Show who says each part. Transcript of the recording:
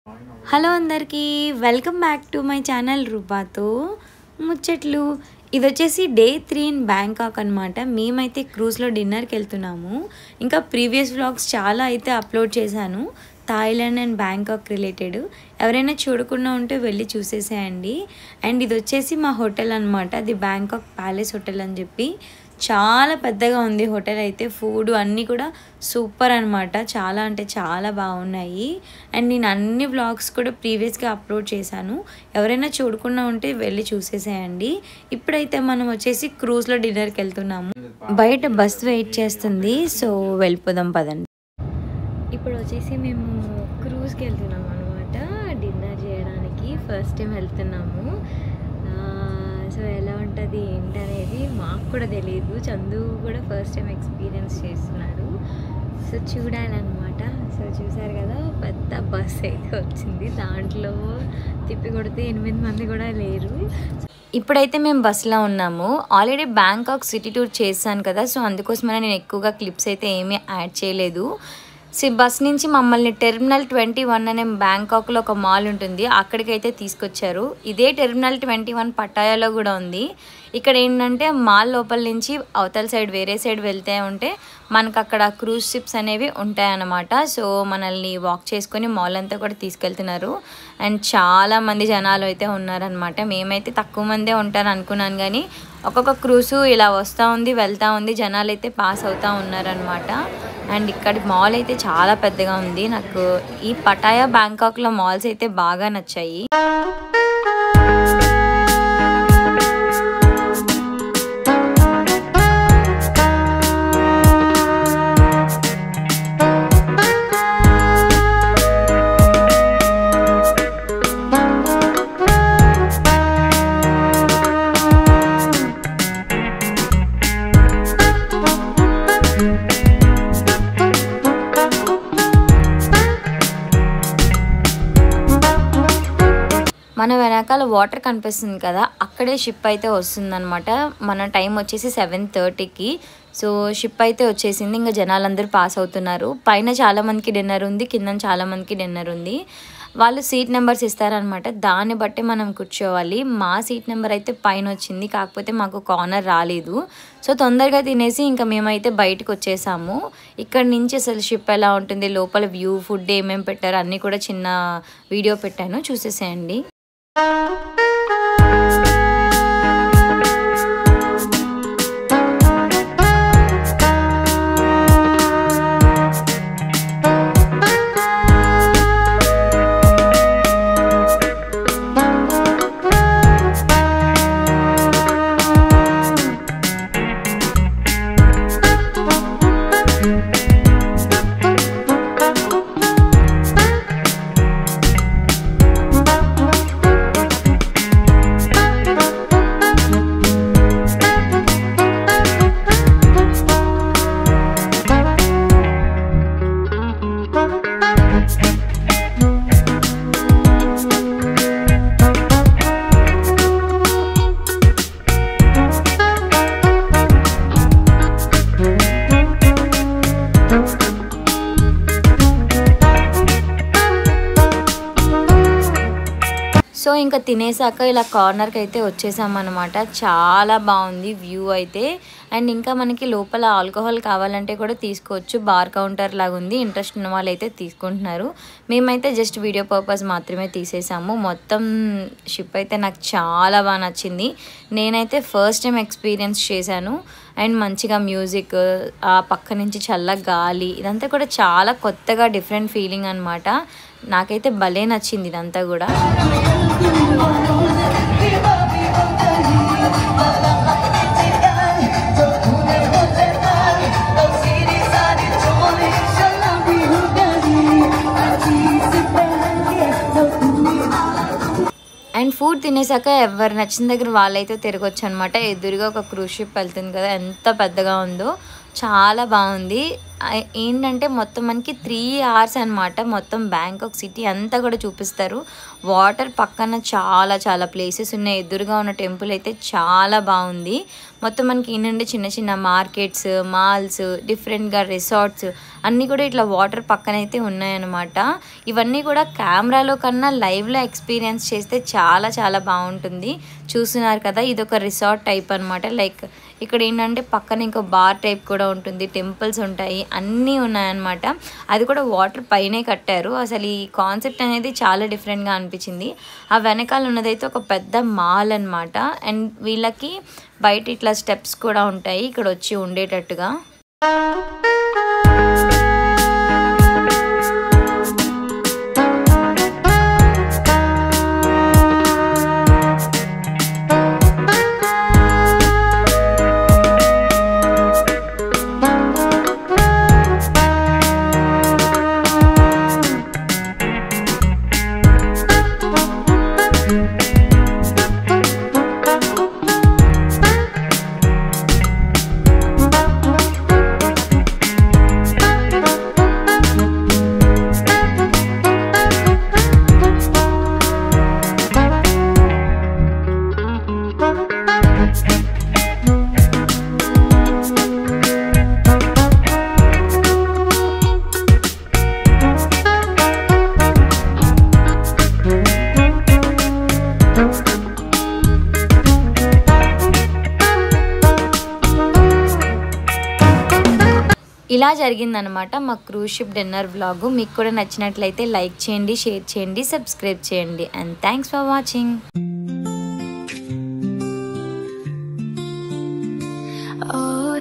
Speaker 1: Hello అందరికీ welcome back to my channel రూపాతో ముచ్చట్లు. ఇది వచ్చేసి డే 3 ఇన్ బ్యాంకాక్ అనమాట. మేమైతే క్రూజ్లో డిన్నర్కి వెళ్తున్నాము. ఇంకా ప్రీవియస్ వ్లాగ్స్ చాలా అయితే అప్లోడ్ చేశాను థాయిలాండ్ అండ్ బ్యాంకాక్ రిలేటెడ్. ఎవరైనా చూడకుండా ఉంటే వెళ్ళి చూసేసేయండి. అండ్ ఇది వచ్చేసి మా హోటల్ అనమాట. అది బ్యాంకాక్ ప్యాలెస్ హోటల్ అని చెప్పి చాలా పెద్దగా ఉంది హోటల్ అయితే. ఫుడ్ అన్నీ కూడా సూపర్ అనమాట. చాలా అంటే చాలా బాగున్నాయి. అండ్ నేను అన్ని వ్లాగ్స్ కూడా ప్రీవియస్గా అప్లోడ్ చేశాను. ఎవరైనా చూడకుండా ఉంటే వెళ్ళి చూసేసేయండి. ఇప్పుడైతే మనం వచ్చేసి క్రూజ్లో డిన్నర్కి వెళ్తున్నాము. బయట బస్ వెయిట్ చేస్తుంది, సో వెళ్ళిపోదాం పదండి. ఇప్పుడు వచ్చేసి మేము క్రూజ్కి వెళ్తున్నాము అనమాట డిన్నర్ చేయడానికి. ఫస్ట్ టైం వెళ్తున్నాము. సో ఎలా ఉంటుంది ఏంటనేది మాకు కూడా తెలియదు. చందు కూడా ఫస్ట్ టైం ఎక్స్పీరియన్స్ చేస్తున్నాడు. సో చూడాలన్నమాట. సో చూసారు కదా, పెద్ద బస్ అయితే వచ్చింది. దాంట్లో తిప్పి కొడితే 8 మంది కూడా లేరు. ఇప్పుడైతే మేము బస్సులో ఉన్నాము. ఆల్రెడీ బ్యాంకాక్ సిటీ టూర్ చేశాను కదా, సో అందుకోసమనే నేను ఎక్కువగా క్లిప్స్ అయితే ఏమీ యాడ్ చేయలేదు. బస్ నుంచి మమ్మల్ని టెర్మినల్ 21 అనే బ్యాంకాక్లో ఒక మాల్ ఉంటుంది, అక్కడికైతే తీసుకొచ్చారు. ఇదే టెర్మినల్ 21 పటాయాలో కూడా ఉంది. ఇక్కడ ఏంటంటే మాల్ లోపల నుంచి అవతల సైడ్ వేరే సైడ్ వెళ్తే ఉంటే మనకు అక్కడ క్రూజ్ షిప్స్ అనేవి ఉంటాయన్నమాట. సో మనల్ని వాక్ చేసుకొని మాల్ అంతా కూడా తీసుకెళ్తున్నారు. అండ్ చాలామంది జనాలు అయితే ఉన్నారనమాట. మేమైతే తక్కువ మందే ఉంటారు అనుకున్నాను, కానీ ఒక్కొక్క క్రూజు ఇలా వస్తూ ఉంది వెళ్తూ ఉంది, జనాలు అయితే పాస్ అవుతూ ఉన్నారనమాట. అండ్ ఇక్కడ మాల్ అయితే చాలా పెద్దగా ఉంది. నాకు ఈ పటాయా బ్యాంకాక్లో మాల్స్ అయితే బాగా నచ్చాయి. మన వెనకాల వాటర్ కనిపిస్తుంది కదా, అక్కడే షిప్ అయితే వస్తుందన్నమాట. మన టైం వచ్చేసి 7:30కి. సో షిప్ అయితే వచ్చేసింది. ఇంకా జనాలందరూ పాస్ అవుతున్నారు. పైన చాలామందికి డిన్నర్ ఉంది, కింద చాలామందికి డిన్నర్ ఉంది. వాళ్ళు సీట్ నెంబర్స్ ఇస్తారనమాట, దాన్ని బట్టి మనం కూర్చోవాలి. మా సీట్ నెంబర్ అయితే పైన వచ్చింది, కాకపోతే మాకు కార్నర్ రాలేదు. సో తొందరగా తినేసి ఇంకా మేమైతే బయటకు వచ్చేసాము. ఇక్కడ నుంచి అసలు షిప్ ఎలా ఉంటుంది, లోపల వ్యూ, ఫుడ్ ఏమేమి పెట్టారు అన్నీ కూడా చిన్న వీడియో పెట్టాను, చూసేసేయండి. సో ఇంకా తినేసాక ఇలా కార్నర్కి అయితే వచ్చేసామన్నమాట. చాలా బాగుంది వ్యూ అయితే. అండ్ ఇంకా మనకి లోపల ఆల్కహాల్ కావాలంటే కూడా తీసుకోవచ్చు, బార్ కౌంటర్ లాగా ఉంది. ఇంట్రెస్ట్ ఉన్న వాళ్ళు అయితే తీసుకుంటున్నారు. మేమైతే జస్ట్ వీడియో పర్పస్ మాత్రమే తీసేసాము. మొత్తం షిప్ అయితే నాకు చాలా బాగా నచ్చింది. నేనైతే ఫస్ట్ టైం ఎక్స్పీరియన్స్ చేశాను. అండ్ మంచిగా మ్యూజిక్, ఆ పక్క నుంచి చల్ల గాలి, ఇదంతా కూడా చాలా కొత్తగా డిఫరెంట్ ఫీలింగ్ అనమాట. నాకైతే భలే నచ్చింది ఇదంతా కూడా. అండ్ ఫుడ్ తినేసాక ఎవరు నచ్చిన దగ్గర వాళ్ళైతే తిరగొచ్చు అనమాట. ఎదురుగా ఒక క్రూజ్ షిప్ వెళ్తుంది కదా, ఎంత పెద్దగా ఉందో, చాలా బాగుంది. ఏంటంటే మొత్తం మనకి 3 hours అనమాట. మొత్తం బ్యాంకాక్ సిటీ అంతా కూడా చూపిస్తారు. వాటర్ పక్కన చాలా చాలా ప్లేసెస్ ఉన్నాయి. ఎదురుగా ఉన్న టెంపుల్ అయితే చాలా బాగుంది. మొత్తం మనకి ఏంటంటే చిన్న చిన్న మార్కెట్స్, మాల్స్, డిఫరెంట్గా రిసార్ట్స్ అన్నీ కూడా ఇట్లా వాటర్ పక్కన అయితే ఉన్నాయన్నమాట. ఇవన్నీ కూడా కెమెరాలో కన్నా లైవ్లో ఎక్స్పీరియన్స్ చేస్తే చాలా చాలా బాగుంటుంది. చూస్తున్నారు కదా, ఇది ఒక రిసార్ట్ టైప్ అనమాట. లైక్ ఇక్కడ ఏంటంటే పక్కన ఇంకో బార్ టైప్ కూడా ఉంటుంది, టెంపుల్స్ ఉంటాయి, అన్నీ ఉన్నాయన్నమాట. అది కూడా వాటర్ పైనే కట్టారు. అసలు ఈ కాన్సెప్ట్ అనేది చాలా డిఫరెంట్గా అనిపించింది. ఆ వెనకాల ఉన్నదైతే ఒక పెద్ద మాల్ అనమాట. అండ్ వీళ్ళకి బయట ఇట్లా స్టెప్స్ కూడా ఉంటాయి ఇక్కడ వచ్చి ఉండేటట్టుగా. ఇలా జరిగిందనమాట మా క్రూజ్ షిప్ డిన్నర్ వ్లాగ్. మీకు కూడా నచ్చినట్లయితే లైక్ చేయండి, షేర్ చేయండి, సబ్స్క్రైబ్ చేయండి. And thanks for watching. Oh,